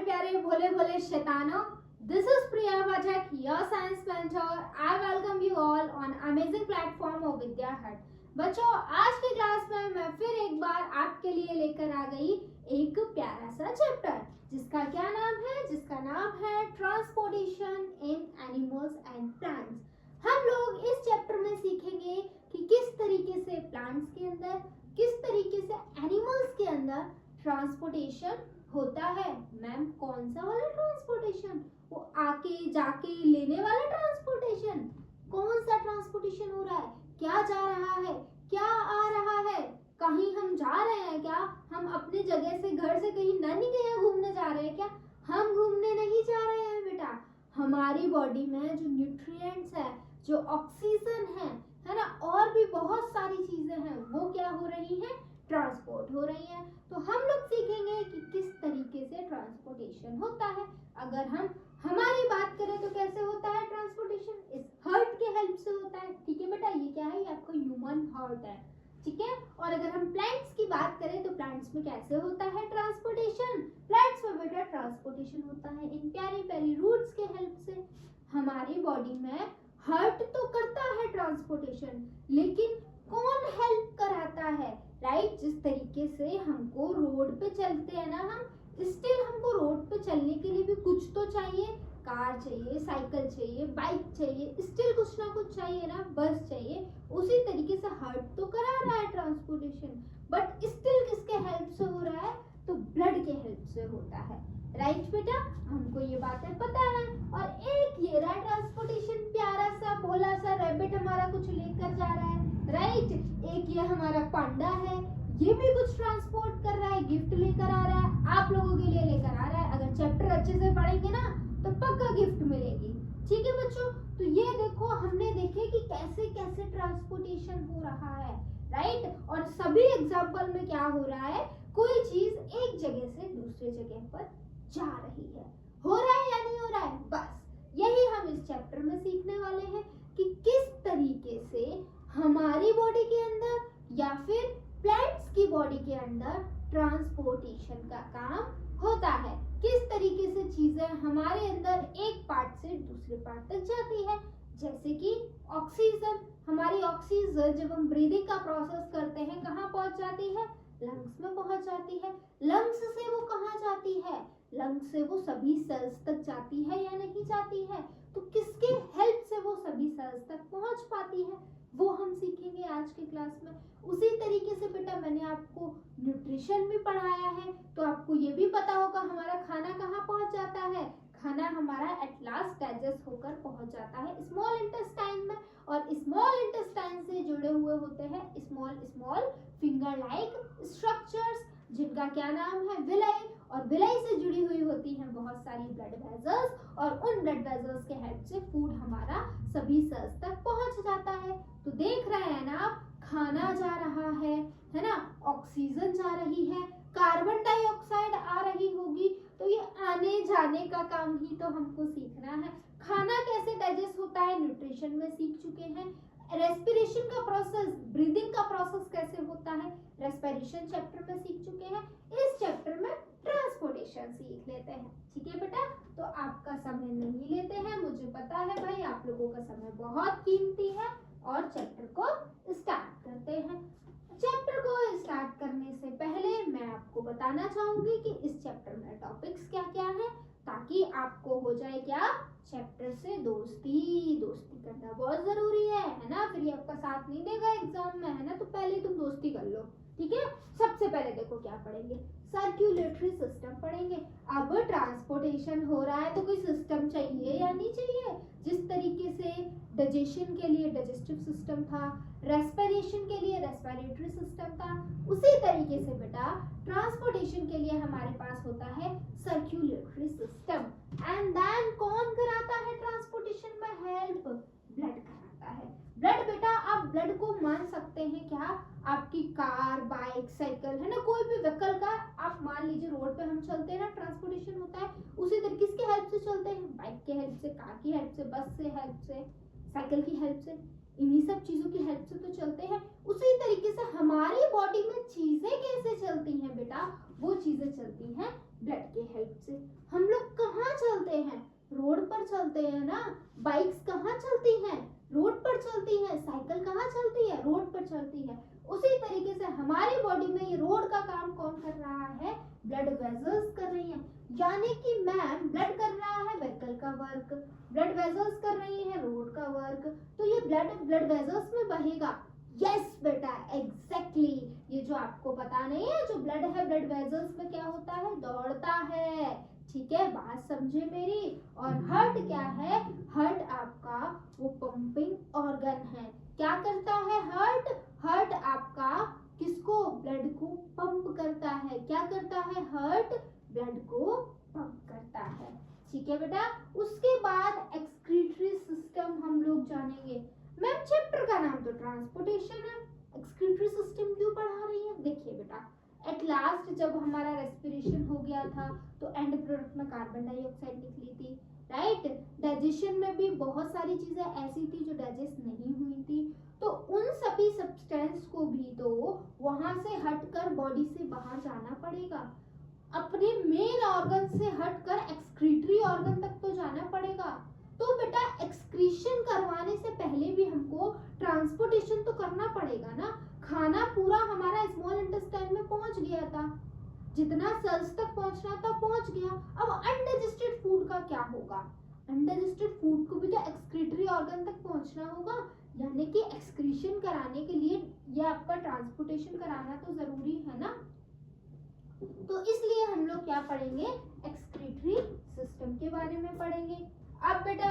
प्यारे Bhole Bhole शैतानों, this is Priya Pathak, your science mentor. I welcome you all on amazing platform of Vidya Hut. बच्चों, आज की class में मैं फिर एक बार आपके लिए लेकर आ गई एक प्यारा सा चैप्टर जिसका क्या नाम है? जिसका नाम है transportation in animals and plants. हम लोग इस चैप्टर में सीखेंगे कि किस तरीके से प्लांट्स के अंदर, किस तरीके से एनिमल्स के अंदर ट्रांसपोर्टेशन होता है। मैम, कौन सा वाला ट्रांसपोर्टेशन? वो आके जाके लेने वाला ट्रांसपोर्टेशन? कौन सा ट्रांसपोर्टेशन हो रहा है? क्या जा रहा है, क्या आ रहा है? कहीं हम जा रहे हैं क्या? हम अपने जगह से, घर से कहीं नानी के यहाँ घूमने जा रहे हैं क्या? हम घूमने नहीं जा रहे हैं बेटा। हमारी बॉडी में जो न्यूट्रिएंट्स है, जो ऑक्सीजन है ना, और भी बहुत सारी चीजें हैं, वो क्या हो रही हैं? ट्रांसपोर्ट हो रही है। तो हम लोग सीखेंगे कि किस तरीके से ट्रांसपोर्टेशन होता है। अगर हम हमारी बात करें तो कैसे होता है ट्रांसपोर्टेशन? इस हार्ट के हेल्प से होता है। ठीक है बेटा, ये क्या है? ये आपका ह्यूमन हार्ट है। ठीक है। और अगर हम प्लांट्स की बात करें तो प्लांट्स में कैसे होता है ट्रांसपोर्टेशन? प्लांट्स में बेटा ट्रांसपोर्टेशन होता है इन प्यारी प्यारी रूट्स के हेल्प से। हमारी बॉडी में हार्ट तो करता है ट्रांसपोर्टेशन, लेकिन कौन हेल्प कराता है? राइट, जिस तरीके से हमको रोड पे चलते हैं ना, हम स्टिल हमको रोड पे चलने के लिए भी कुछ तो चाहिए। कार चाहिए, साइकिल चाहिए, बाइक चाहिए, स्टिल कुछ ना कुछ चाहिए ना, बस चाहिए। उसी तरीके से हार्ट तो करा रहा है ट्रांसपोर्टेशन, बट स्टिल किसके हेल्प से हो रहा है? तो ब्लड के हेल्प से होता है। राइट बेटा, हमको ये बातें पता है। और एक ये रहा ट्रांसपोर्टेशन, प्यारा सा भोला सा रैबिट हमारा कुछ लेकर जा रहा है। राइट, एक ये हमारा पांडा है, ये भी कुछ ट्रांसपोर्ट कर रहा है, गिफ्ट लेकर आ रहा है, आप लोगों के लिए लेकर आ रहा है। अगर चैप्टर अच्छे से पढ़ेंगे ना तो पक्का गिफ्ट मिलेगी। ठीक है बच्चों, तो ये देखो, हमने देखे कि कैसे कैसे ट्रांसपोर्टेशन हो रहा है। राइट, और सभी एग्जाम्पल में क्या हो रहा है? कोई चीज एक जगह से दूसरे जगह पर जा रही है। हो रहा है या नहीं हो रहा है? बस यही हम इस चैप्टर में सीखने वाले हैं कि किस तरीके से हमारी बॉडी के अंदर या फिर प्लांट्स की बॉडी के अंदर ट्रांसपोर्टेशन का काम होता है। किस तरीके से चीजें हमारे अंदर एक पार्ट से दूसरे पार्ट तक जाती है। जैसे कि ऑक्सीजन, हमारी ऑक्सीजन जब हम ब्रीदिंग का प्रोसेस करते हैं, कहाँ पहुंच जाती है? लंग्स में पहुंच जाती है। लंग्स से वो कहाँ जाती है? लंग्स से वो सभी सेल्स तक जाती है या नहीं जाती है? तो किसके हेल्प से वो सभी सेल्स तक पहुंच पाती है, वो हम सीखेंगे आज की क्लास में। उसी तरीके से बेटा मैंने आपको न्यूट्रिशन भी पढ़ाया है, तो आपको ये भी पता होगा हमारा खाना कहाँ पहुंच जाता है। खाना हमारा एट लास्ट डाइजेस्ट होकर पहुंच जाता है स्मॉल इंटेस्टाइन में, और स्मॉल इंटेस्टाइन से जुड़े हुए होते हैं small small finger like structures, जिनका क्या नाम है? विलाई। और विलाई से जुड़ी हुई होती हैं बहुत सारी ब्लड वेजल्स, और उन ब्लड वेजल्स के हेल्प से फूड हमारा सभी सेल्स तक पहुंच जाता है। तो देख रहे हैं ना आप, खाना जा रहा है ना, ऑक्सीजन जा रही है, कार्बन डाइऑक्साइड आ रही होगी, तो ये आने जाने का काम ही तो हमको सीखना है। खाना कैसे डाइजेस्ट होता है न्यूट्रिशन में सीख चुके हैं। रेस्पिरेशन का प्रोसेस, ब्रीदिंग का प्रोसेस कैसे होता है, रेस्पिरेशन चैप्टर में सीख चुके हैं। इस चैप्टर में ट्रांसपोर्टेशन सीख लेते हैं। ठीक है बेटा, तो आपका समय नहीं लेते हैं, मुझे पता है भाई, आप लोगों का समय बहुत कीमती है। और चैप्टर को स्टार्ट करते हैं। चैप्टर को स्टार्ट करने से पहले मैं आपको बताना चाहूंगी कि इस चैप्टर में टॉपिक्स क्या क्या है, ताकि आपको हो जाए क्या? चैप्टर से दोस्ती। दोस्ती करना बहुत जरूरी है ना, फिर ये आपका साथ नहीं देगा एग्जाम में, है ना। तो पहले तुम दोस्ती कर लो। ठीक है, सबसे पहले देखो क्या पढ़ेंगे? सर्कुलेटरी सिस्टम पढ़ेंगे। अब ट्रांसपोर्टेशन हो रहा है तो कोई सिस्टम चाहिए या नहीं चाहिए? जिस तरीके से डाइजेशन के लिए डाइजेस्टिव सिस्टम था, रेस्पिरेशन के लिए रेस्पिरेटरी सिस्टम था, उसी तरीके से बेटा ट्रांसपोर्टेशन के लिए हमारे पास होता है सर्कुलेटरी सिस्टम। एंड देन कौन कराता है ट्रांसपोर्टेशन में हेल्प? ब्लड कराता है। ब्लड बेटा, आप ब्लड को मान सकते हैं क्या? आपकी कार, बाइक, साइकिल, है ना, कोई भी व्हीकल का आप मान लीजिए, रोड पे हम चलते हैं ना, ट्रांसपोर्टेशन होता है, उसी तरह किसके हेल्प से चलते हैं? बाइक के हेल्प से, कार की हेल्प से, बस से हेल्प से, साइकिल की हेल्प से, इन्हीं सब चीजों की हेल्प से तो चलते हैं। उसी तरीके से हमारी बॉडी में चीजें कैसे चलती चलती हैं बेटा, वो चीजें चलती हैं ब्लड के हेल्प से। हम लोग कहाँ चलते हैं? रोड पर चलते हैं ना। बाइक्स कहाँ चलती हैं? रोड पर चलती है। साइकिल कहाँ चलती है? रोड पर चलती है। उसी तरीके से हमारी बॉडी में ये रोड का काम कौन कर रहा है? ब्लड वेसल्स कर रही हैं। यानी कि मैम ब्लड कर रहा है व्हीकल का वर्क, ब्लड वेसल्स कर रही है रोड का वर्क, तो ये ब्लड वेसल्स में बहेगा। यस बेटा, एग्जैक्टली। ये जो आपको पता नहीं है, जो ब्लड है ब्लड वेसल्स में क्या होता है? दौड़ता है। ठीक है, बात समझे मेरी। और हार्ट क्या है? हार्ट आपका वो पंपिंग ऑर्गन है। क्या करता है हार्ट? हार्ट आपका किसको? ब्लड को पंप करता है। क्या करता है हार्ट? ब्लड को पंप करता है। ठीक है बेटा। उसके बाद एक्सक्रीटरी सिस्टम हम लोग जानेंगे। मैम चैप्टर का नाम तो ट्रांसपोर्टेशन है, एक्सक्रीटरी सिस्टम क्यों पढ़ा रही है? देखिए बेटा, एट लास्ट जब हमारा रेस्पिरेशन हो गया था तो एंड प्रोडक्ट में कार्बन डाइऑक्साइड निकली थी, राइट। डाइजेशन में भी बहुत सारी चीजें ऐसी थी जो डाइजेस्ट नहीं हुई थी, तो उन सभी सब्सटेंस को भी तो वहां से हटकर बॉडी से बाहर जाना पड़ेगा। अपने मेन ऑर्गन से हटकर एक्सक्रीटरी ऑर्गन तक तो जाना पड़ेगा। तो बेटा एक्सक्रीशन करवाने से पहले भी हमको ट्रांसपोर्टेशन तो करना पड़ेगा ना। खाना पूरा हमारा स्मॉल इंटेस्टाइन में पहुंच गया था, जितना सेल्स तक पहुंचना था पहुंच गया। अब अनडाइजेस्टेड फूड का क्या होगा? अनडाइजेस्टेड फूड को भी तो एक्सक्रीटरी ऑर्गन तक पहुंचना होगा, यानी कि एक्सक्रीशन कराने के लिए ये आपका ट्रांसपोर्टेशन कराना तो जरूरी है ना। तो इसलिए हम लोग क्या पढ़ेंगे? एक्सक्रीटरी सिस्टम के बारे में पढ़ेंगे। अब बेटा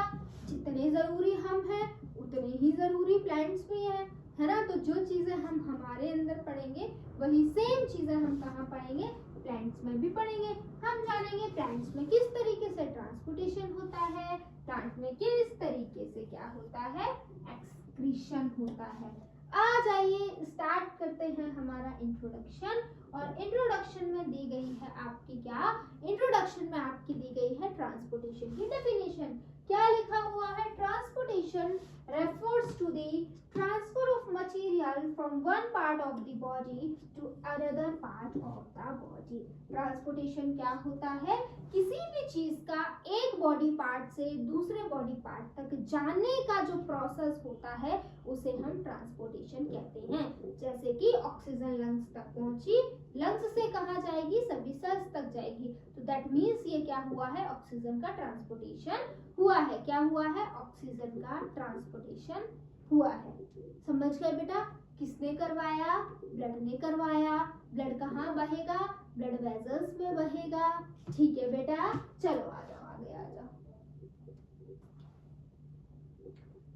जितने जरूरी हम हैं उतने ही जरूरी प्लांट्स भी हैं, है ना। तो जो चीजें हम हमारे अंदर पढ़ेंगे वही सेम चीजें हम कहाँ पढ़ेंगे? प्लांट्स में भी पढ़ेंगे। हम जानेंगे प्लांट्स में किस तरीके से ट्रांसपोर्टेशन होता है, प्लांट में किस तरीके से क्या होता है? एक्सक्रीशन होता है। आ जाइए स्टार्ट करते हैं हमारा इंट्रोडक्शन। और इंट्रोडक्शन में दी गई है आपकी क्या? इंट्रोडक्शन में आपकी दी गई है ट्रांसपोर्टेशन की डेफिनेशन। क्या लिखा हुआ है? Transportation refers to the transfer of material from one part of the body to another part of the body. Transportation क्या होता है? किसी भी चीज का एक बॉडी पार्ट से दूसरे बॉडी पार्ट तक जाने का जो प्रोसेस होता है उसे हम ट्रांसपोर्टेशन कहते हैं। जैसे कि ऑक्सीजन लंग्स तक पहुंची, लंग्स से कहाँ जाएगी? सभी सेल्स तक जाएगी। तो दैट मीन्स ये क्या हुआ है? ऑक्सीजन का ट्रांसपोर्टेशन हुआ है। क्या हुआ है? ऑक्सीजन का ट्रांसपोर्टेशन हुआ है। समझ गए बेटा? किसने करवाया? ब्लड ने करवाया। ब्लड कहाँ बहेगा? ब्लड वेसल्स में बहेगा। ठीक है बेटा, चलो आ जाओ, आगे आ जाओ।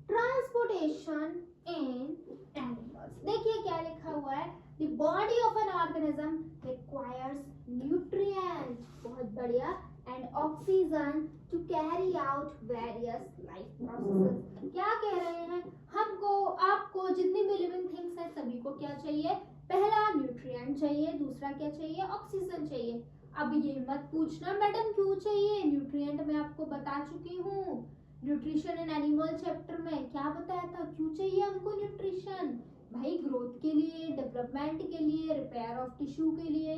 ट्रांसपोर्टेशन इन एनिमल्स। देखिए क्या लिखा हुआ है? The body of an organism requires nutrients, बहुत बढ़िया, and oxygen to carry out various life processes। क्या कह रहे हैं? हमको, आपको, जितनी भी लिविंग थिंग्स हैं सभी को क्या चाहिए? पहला न्यूट्रिएंट चाहिए, दूसरा क्या चाहिए? ऑक्सीजन चाहिए। अब ये मत पूछना मैडम क्यों चाहिए, न्यूट्रिएंट मैं आपको बता चुकी हूँ। न्यूट्रिशन इन एनिमल चैप्टर में क्या बताया था? क्यों चाहिए हमको न्यूट्रिशन? भाई ग्रोथ के लिए, डेवलपमेंट के लिए, रिपेयर ऑफ टिश्यू के लिए,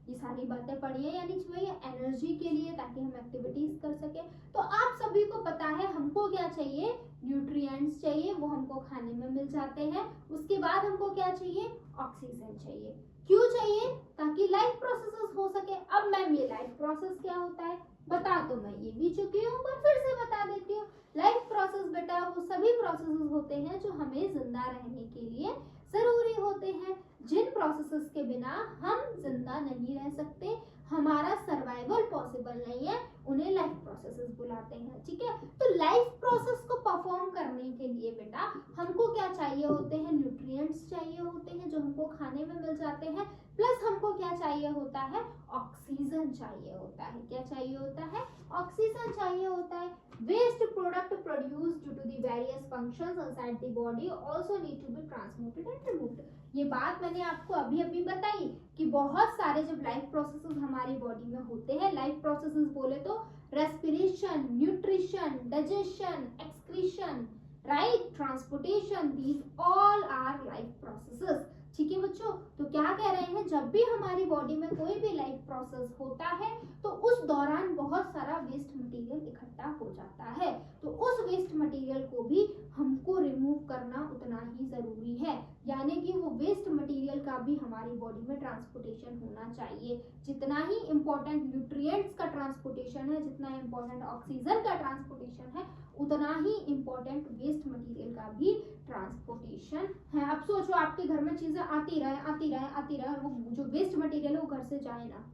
ये सारी बातें पढ़िए। यानी भाई एनर्जी के लिए, ताकि हम एक्टिविटीज कर सके। तो आप सभी को पता है हमको क्या चाहिए? न्यूट्रिएंट्स चाहिए, वो हमको खाने में मिल जाते हैं। उसके बाद हमको क्या चाहिए? ऑक्सीजन चाहिए। क्यों चाहिए? ताकि लाइफ प्रोसेसेस हो सके। अब मैम ये लाइफ प्रोसेस क्या होता है? बता तो मैं ये भी चुकी हूँ, पर फिर से बता देती हूँ। लाइफ प्रोसेस बेटा वो सभी प्रोसेसेस होते हैं जो हमें जिंदा रहने के लिए जरूरी होते हैं, जिन प्रोसेसेस के बिना हम जिंदा नहीं रह सकते, हमारा सर्वाइवल पॉसिबल नहीं है, उन्हें लाइफ प्रोसेसेस बुलाते हैं। ठीक है, तो लाइफ प्रोसेस को परफॉर्म करने के लिए बेटा हमको क्या चाहिए होते हैं? न्यूट्रिएंट्स चाहिए होते हैं जो हमको खाने में मिल जाते हैं, प्लस हमको क्या चाहिए होता है? ऑक्सीजन चाहिए होता है। क्या चाहिए होता है? ऑक्सीजन चाहिए होता है। Waste product produced due to the various functions inside the body also need to be transmuted and removed. ये बात मैंने आपको अभी अभी बताई कि बहुत सारे जब लाइफ प्रोसेसेस हमारी बॉडी में होते हैं, लाइफ प्रोसेसेस बोले तो respiration, nutrition, digestion, excretion, right, transportation, these all our life processes. ठीक है बच्चों, तो क्या कह रहे हैं, जब भी हमारी बॉडी में कोई भी लाइफ प्रोसेस होता है तो उस दौरान बहुत सारा वेस्ट मटेरियल इकट्ठा हो जाता है, तो उस वेस्ट मटेरियल को भी हमको रिमूव करना उतना ही जरूरी है, यानी कि वो वेस्ट मटेरियल का भी हमारी बॉडी में ट्रांसपोर्टेशन होना चाहिए। जितना ही इम्पोर्टेंट न्यूट्रिएंट्स का ट्रांसपोर्टेशन है, जितना इम्पोर्टेंट ऑक्सीजन का ट्रांसपोर्टेशन है, उतना ही इम्पोर्टेंट वेस्ट मटेरियल का भी ट्रांसपोर्टेशन है। अब सोचो आपके घर में चीजें आती रहे, वो जो वेस्ट मटेरियल है वो घर से जाए ना,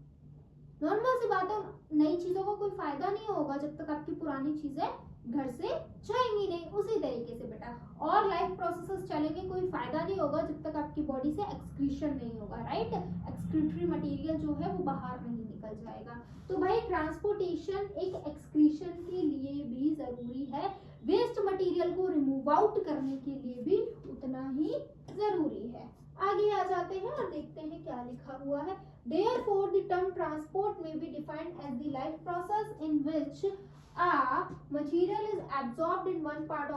नॉर्मल सी बात है, नई चीजों का कोई फायदा नहीं होगा जब तक आपकी पुरानी चीजें घर से जाएंगी नहीं। उसी तरीके से बेटा और लाइफ प्रोसेसेस चलेंगे, कोई फायदा नहीं होगा जब तक आपकी बॉडी से एक्सक्रीशन नहीं होगा, राइट, एक्सक्रीटरी मटेरियल जो है वो बाहर नहीं निकल जाएगा। तो भाई ट्रांसपोर्टेशन एक एक्सक्रीशन के लिए भी जरूरी है, वेस्ट मटेरियल को रिमूव आउट करने के लिए भी उतना ही जरूरी है। आगे आ जाते हैं और देखते हैं क्या लिखा हुआ है। Therefore, the term transport may be defined as the life process in which a material is absorbed in one part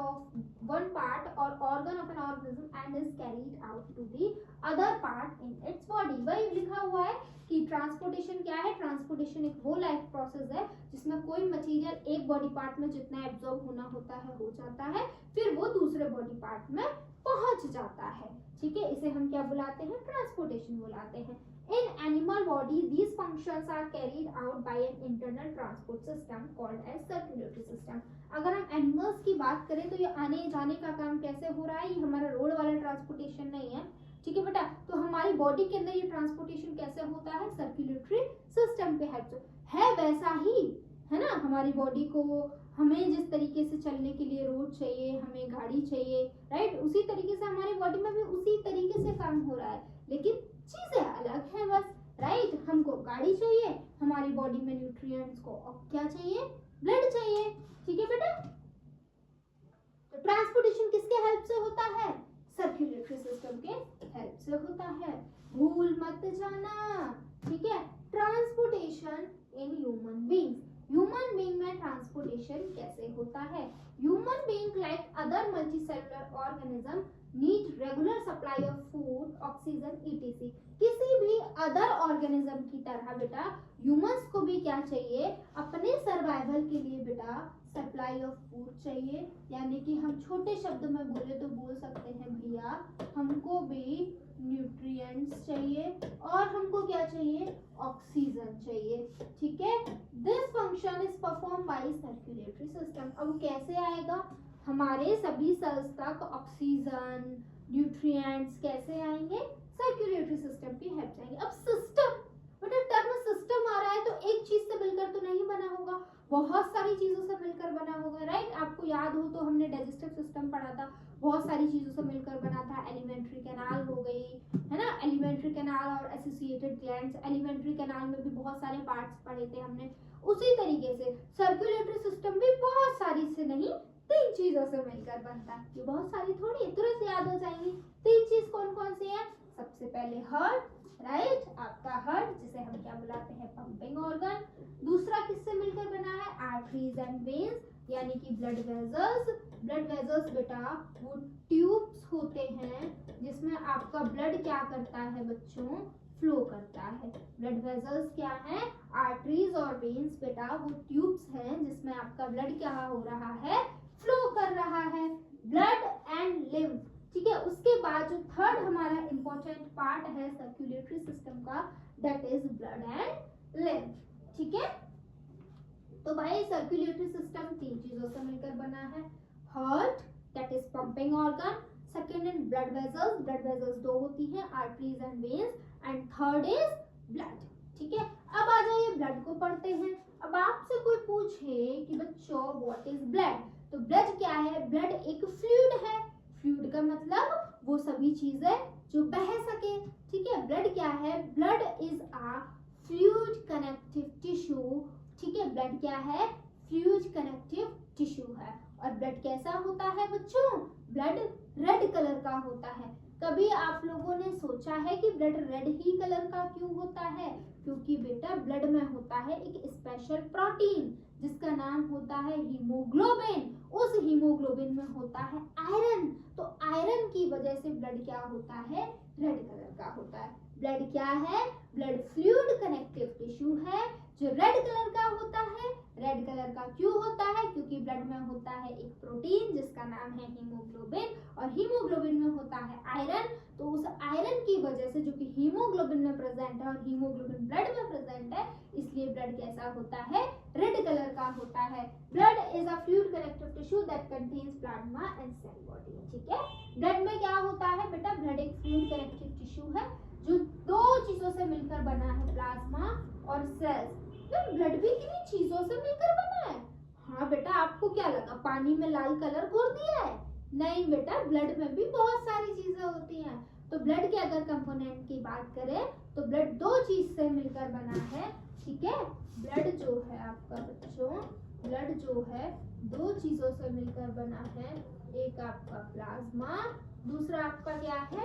or organ of an organism and is carried out to the other part in its body। वही लिखा हुआ है कि transportation क्या है, transportation एक वो life process है जिसमें कोई मटेरियल एक बॉडी पार्ट में जितना एब्जॉर्ब होना होता है हो जाता है, फिर वो दूसरे बॉडी पार्ट में पहुंच जाता है, ठीक है, इसे हम क्या बुलाते हैं, ट्रांसपोर्टेशन बुलाते हैं। In animal body, these functions are carried out by an internal transport system called as circulatory system। अगर हम एनिमल्स की बात करें तो ये आने जाने का काम कैसे हो रहा है, ये हमारा रोड वाला ट्रांसपोर्टेशन नहीं है, ठीक है बेटा। तो हमारी बॉडी के अंदर ये ट्रांसपोर्टेशन कैसे होता है, सर्कुलेटरी सिस्टम के हेल्प से है, वैसा ही है ना। हमारी बॉडी को हमें जिस तरीके से चलने के लिए रोड चाहिए, हमें गाड़ी चाहिए, राइट, उसी तरीके से हमारी बॉडी में भी उसी तरीके से काम हो रहा है, लेकिन चीजें अलग हैं बस, राइट। हमको गाड़ी चाहिए, हमारी बॉडी में न्यूट्रिएंट्स को क्या चाहिए, ब्लड चाहिए, ठीक है बेटा। तो ट्रांसपोर्टेशन किसके हेल्प से होता है, सर्कुलेटरी सिस्टम के हेल्प से होता है, भूल मत जाना, ठीक है। Transportation in human beings, human being में ट्रांसपोर्टेशन कैसे होता है। Human being like other multicellular organism need regular supply of food, oxygen, etc. किसी भी अदर ऑर्गेनिज्म की तरह बेटा ह्यूमंस को भी क्या चाहिए, अपने सर्वाइवल के लिए बेटा सप्लाई ऑफ फूड चाहिए, यानी कि हम छोटे शब्द में बोले तो बोल सकते हैं भैया हमको भी न्यूट्रिएंट्स चाहिए और हमको क्या चाहिए, ऑक्सीजन चाहिए, ठीक है। This function is perform by circulatory system. अब कैसे आएगा, हमारे सभी सेल्स तक ऑक्सीजन, न्यूट्रिएंट्स कैसे आएंगे, सर्कुलेटरी सिस्टम की हेल्प से आएंगे। अब सिस्टम, मतलब टर्म सिस्टम आ रहा है तो एक चीज से मिलकर तो नहीं बना होगा, बहुत सारी चीजों से मिलकर बना होगा, राइट। आपको याद हो तो हमने डाइजेस्टिव सिस्टम पढ़ा था, बहुत सारी चीजों से मिलकर बना था। एलिमेंट्री कैनाल हो गई, है ना, एलिमेंट्री कैनाल और एसोसिएटेड ग्लैंड्स, एलिमेंट्री कैनाल में भी बहुत सारे पार्ट्स पढ़े थे हमने। उसी तरीके से सर्कुलेटरी सिस्टम भी बहुत सारी से नहीं, 3 चीजों से मिलकर बनता है, ये बहुत सारी थोड़ी तुरंत याद हो जाएंगी। 3 चीज कौन कौन सी है, सबसे पहले हार्ट, राइट, आपका हार्ट जिसे हम क्या बुलाते हैं, पंपिंग ऑर्गन। दूसरा किससे मिलकर बना है, आर्टरीज एंड वेन्स, यानी कि ब्लड वेजल्स। ब्लड वेजल्स बेटा वो ट्यूब्स होते हैं जिसमें आपका ब्लड क्या करता है बच्चों, फ्लो करता है। ब्लड वेजल्स क्या है, आर्टरीज और वेन्स बेटा वो ट्यूब्स हैं जिसमें आपका ब्लड क्या हो रहा है, फ्लो कर रहा है। ब्लड एंड लिम्फ, ठीक है। उसके बाद जो थर्ड हमारा इंपॉर्टेंट पार्ट है सर्कुलेटरी सिस्टम का, that is blood and lymph, ठीक है। तो भाई सर्कुलेटरी सिस्टम 3 चीजों से मिलकर बना है, heart that is pumping organ, second in blood vessels, blood vessels 2 होती हैं, arteries and veins, and third is blood, ठीक है। अब आ जाइए ब्लड को पढ़ते हैं। अब आपसे कोई पूछे कि बच्चों व्हाट इज ब्लड, तो ब्लड क्या है, ब्लड एक फ्लूइड है। फ्लूइड का मतलब वो सभी चीजें जो बह सके, ठीक है। ब्लड क्या है, blood is a fluid connective tissue, ठीक है। ब्लड क्या है, फ्लूइड कनेक्टिव टिश्यू है। और ब्लड कैसा होता है बच्चों, ब्लड रेड कलर का होता है। कभी आप लोगों ने सोचा है कि ब्लड रेड ही कलर का क्यों होता है? क्योंकि बेटा ब्लड में होता है एक स्पेशल प्रोटीन जिसका नाम होता है हीमोग्लोबिन। उस हीमोग्लोबिन में होता है आयरन। तो आयरन की वजह से ब्लड क्या होता है? रेड कलर का होता है। ब्लड क्या है? ब्लड फ्लूइड कनेक्टिव टिश्यू है जो रेड कलर का होता है। रेड कलर का क्यों होता है? क्योंकि ब्लड में होता है एक प्रोटीन जिसका नाम है हीमोग्लोबिन और हीमोग्लोबिन में होता है आयरन। तो उस आयरन की वजह से, जो कि हीमोग्लोबिन में प्रेजेंट है और हीमोग्लोबिन ब्लड में प्रेजेंट है, इसलिए ब्लड कैसा होता है? रेड कलर का होता है। Blood is a fluid connective tissue that contains plasma and cell body. ठीक है, ब्लड में क्या होता है बेटा? ब्लड एक फ्लूइड कनेक्टिव टिश्यू है जो दो चीजों से मिलकर बना है, प्लाज्मा और सेल्स। ब्लड भी किन्हीं चीजों से मिलकर बना है? हाँ बेटा, आपको क्या लगा पानी में लाल कलर घोर दिया है? नहीं बेटा, ब्लड में भी बहुत सारी चीजें होती हैं। तो ब्लड के अगर कंपोनेंट की बात करें तो ब्लड दो चीज से मिलकर बना है। ठीक है, ब्लड जो है आपका बच्चों, ब्लड जो है दो चीजों से मिलकर बना है। एक आपका प्लाज्मा, दूसरा आपका क्या है?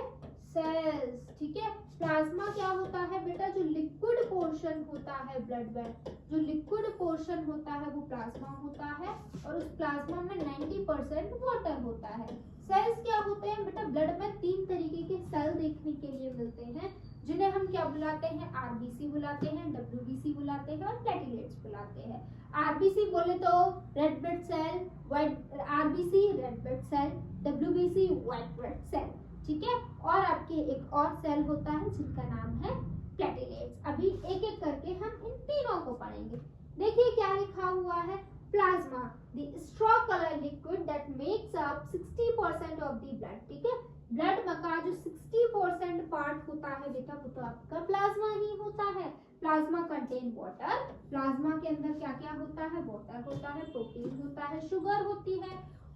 सेल्स। ठीक है, प्लाज्मा क्या होता है बेटा? जो लिक्विड पोर्शन होता है ब्लड में, जो लिक्विड पोर्शन होता है वो प्लाज्मा होता है और उस प्लाज्मा में 90% वाटर होता है। सेल्स क्या होते हैं बेटा? ब्लड में तीन तरीके के सेल देखने के लिए मिलते हैं जिन्हें हम क्या बुलाते हैं? आरबीसी बुलाते हैं, डब्ल्यूबीसी बुलाते हैं और प्लेटलेट्स बुलाते हैं। आरबीसी बोले तो red blood cell, white RBC red blood cell, WBC white blood cell. ठीक है, और आपके एक और सेल होता है जिनका नाम है प्लेटलेट्स। अभी एक एक करके हम इन तीनों को पढ़ेंगे। देखिए क्या लिखा हुआ है? Plasma, the straw colour liquid that makes up 60% of the blood. ठीक है, ब्लड का जो 60% पार्ट होता है बेटा वो तो आपका प्लाज्मा ही होता है। Plasma contain water. प्लाज्मा के अंदर क्या क्या होता है? वाटर होता है, प्रोटीन होता है, शुगर होती है,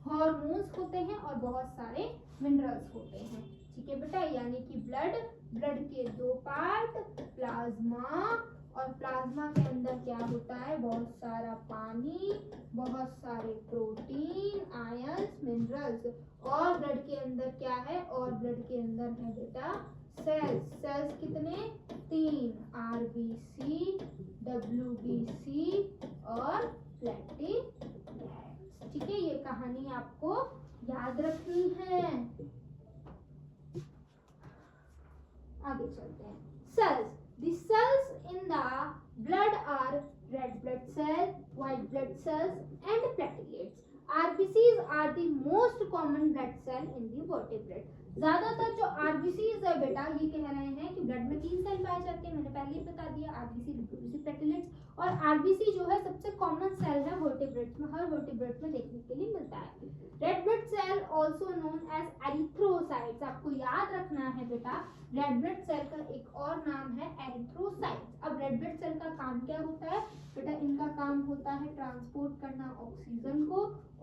हार्मोन्स होते हैं और बहुत सारे मिनरल्स होते हैं। ठीक है बेटा, यानी कि ब्लड के दो पार्ट, प्लाज्मा, और प्लाज्मा के अंदर क्या होता है? बहुत सारा पानी, बहुत सारे प्रोटीन, आयंस, मिनरल्स। और ब्लड के अंदर क्या है? और ब्लड के अंदर है बेटा सेल्स। सेल्स कितने? 3, आरबीसी, डब्ल्यूबीसी और प्लेटलेट्स। ठीक है, ये कहानी आपको याद रखनी है। आगे चलते हैं। Cells, the cells in the blood are red blood cell, white blood cells and platelets. RBCs are the most common blood cell in the vertebrate. ज्यादातर जो आरबीसीज है बेटा, ये कह रहे हैं कि ब्लड में 3 सेल पाए जाते हैं। मैंने पहले ही बता दिया, आरबीसी, डब्ल्यूबीसी, प्लेटलेट्स। और आरबीसी जो है सबसे कॉमन सेल है वर्टिब्रेट्स में, हर वर्टिब्रेट में देखने के लिए मिलता है। Red blood cell also known as erythrocytes. आपको याद रखना है बेटा, रेड ब्लड सेल का एक और नाम है एरिथ्रोसाइट्स। अब रेड ब्लड सेल का काम क्या होता है बेटा? इनका काम होता है ट्रांसपोर्ट करना ऑक्सीजन को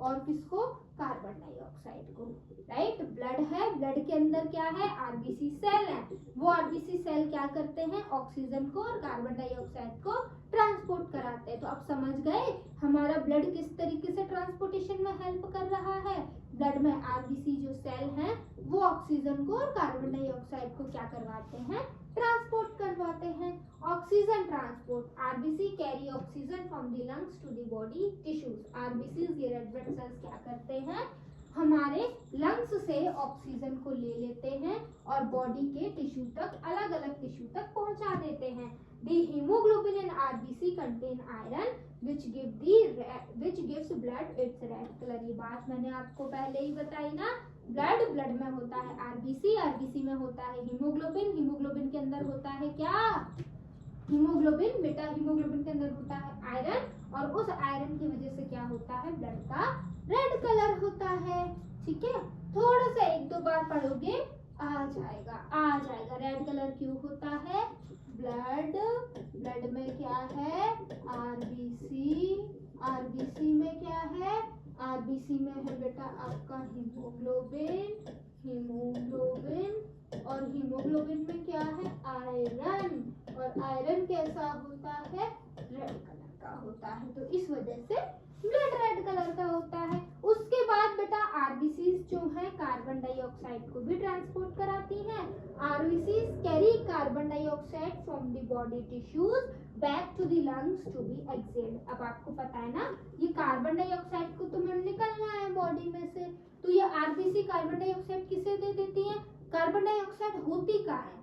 और किसको? कार्बन डाइऑक्साइड को। राइट, ब्लड है, ब्लड के अंदर क्या है? आरबीसी सेल है। वो आरबीसी सेल क्या करते हैं? ऑक्सीजन को और कार्बन डाइऑक्साइड को ट्रांसपोर्ट कराते हैं। तो आप समझ गए हमारा ब्लड किस तरीके से ट्रांसपोर्टेशन में हेल्प कर रहा है। ब्लड में आरबीसी जो सेल हैं वो ऑक्सीजन को और कार्बन डाइऑक्साइड को क्या करवाते हैं? ट्रांसपोर्ट करवाते हैं। Oxygen transport, RBC carry oxygen from the lungs to the body tissues. RBC ये रेड ब्लड सेल्स क्या करते हैं? हमारे लंग्स से ऑक्सीजन को ले लेते हैं और बॉडी के टिश्यू तक, अलग अलग टिश्यू तक पहुंचा देते हैं। The hemoglobin in RBC contain iron which gives blood its red color। ये बात मैंने आपको पहले ही बताई ना। ब्लड में होता है आरबीसी में होता है हीमोग्लोबिन के अंदर होता है क्या? हीमोग्लोबिन। बेटा हीमोग्लोबिन के अंदर होता है आयरन और उस आयरन की वजह से क्या होता है? ब्लड का रेड कलर होता है। ठीक है, थोड़ा सा एक दो बार पढ़ोगे आ जाएगा। रेड कलर क्यों होता है? ब्लड में क्या है? आरबीसी में क्या है? आरबीसी में है बेटा आपका हीमोग्लोबिन और हीमोग्लोबिन में क्या है? आयरन। और आयरन कैसा होता है? रेड कलर का होता है। तो इस वजह से ब्लड रेड कलर का होता है। उसके बाद बेटा आरबीसी जो जो है कार्बन डाइऑक्साइड को भी ट्रांसपोर्ट कराती हैं। RBCs carry carbon dioxide from the body tissues back to the lungs to be exhaled. अब आपको पता है ना, ये कार्बन डाइऑक्साइड को तुम्हें निकलना है बॉडी में से, तो ये आरबीसी कार्बन डाइऑक्साइड किसे दे देती है? कार्बन डाइऑक्साइड होती कहाँ है?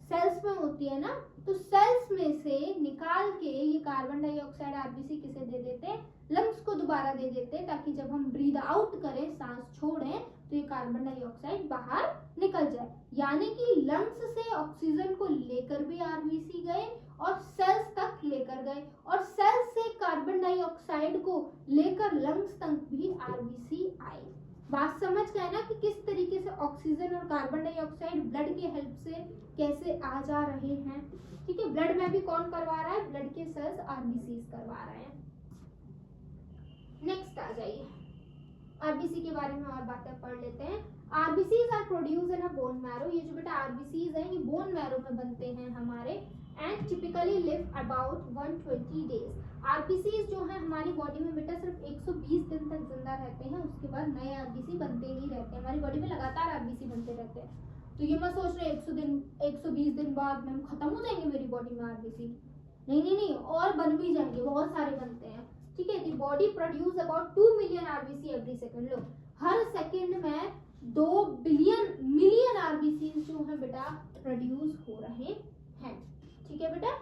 सेल्स में होती है ना, तो सेल्स में से निकाल के ये कार्बन डाइऑक्साइड आरबीसी किसे दे देते? लंग्स को दोबारा दे देते, ताकि जब हम ब्रीद आउट करें, सांस छोड़ें, तो ये कार्बन डाइऑक्साइड बाहर निकल जाए। यानी कि लंग्स से ऑक्सीजन को लेकर भी आरबीसी गए और सेल्स तक लेकर गए, और सेल्स से कार्बन डाइऑक्साइड को लेकर लंग्स तक भी आरबीसी आए। बात समझ गए ना कि किस तरीके से ऑक्सीजन और कार्बन डाइऑक्साइड ब्लड के हेल्प से कैसे आ जा रहे हैं। ठीक है, ब्लड में भी कौन करवा रहा है? ब्लड के सेल्स आरबीसीज करवा रहे हैं। नेक्स्ट आ जाइए, आरबीसी के बारे में और बातें पढ़ लेते हैं। RBCs are produce in a bone marrow. ये जो बेटा आरबीसीज है, ये बोन मैरो में बनते हैं हमारे, and typically live about 120 days. RBCs जो है हमारी बॉडी में बेटा सिर्फ 120 दिन तक जिंदा रहते हैं, उसके बाद नए आरबीसी बनते ही रहते हैं। हमारी बॉडी में लगातार आरबीसी बनते रहते हैं। तो ये मत सोच रहे 120 दिन बाद मैम खत्म हो जाएंगे मेरी बॉडी में आरबीसी। नहीं नहीं नहीं, और बन भी जाएंगे, बहुत सारे बनते हैं। ठीक है, the body produce about 2 million RBC every second. Low, her second में 2 मिलियन आरबीसी जो है बेटा प्रोड्यूस हो रहे हैं। ठीक है बेटा।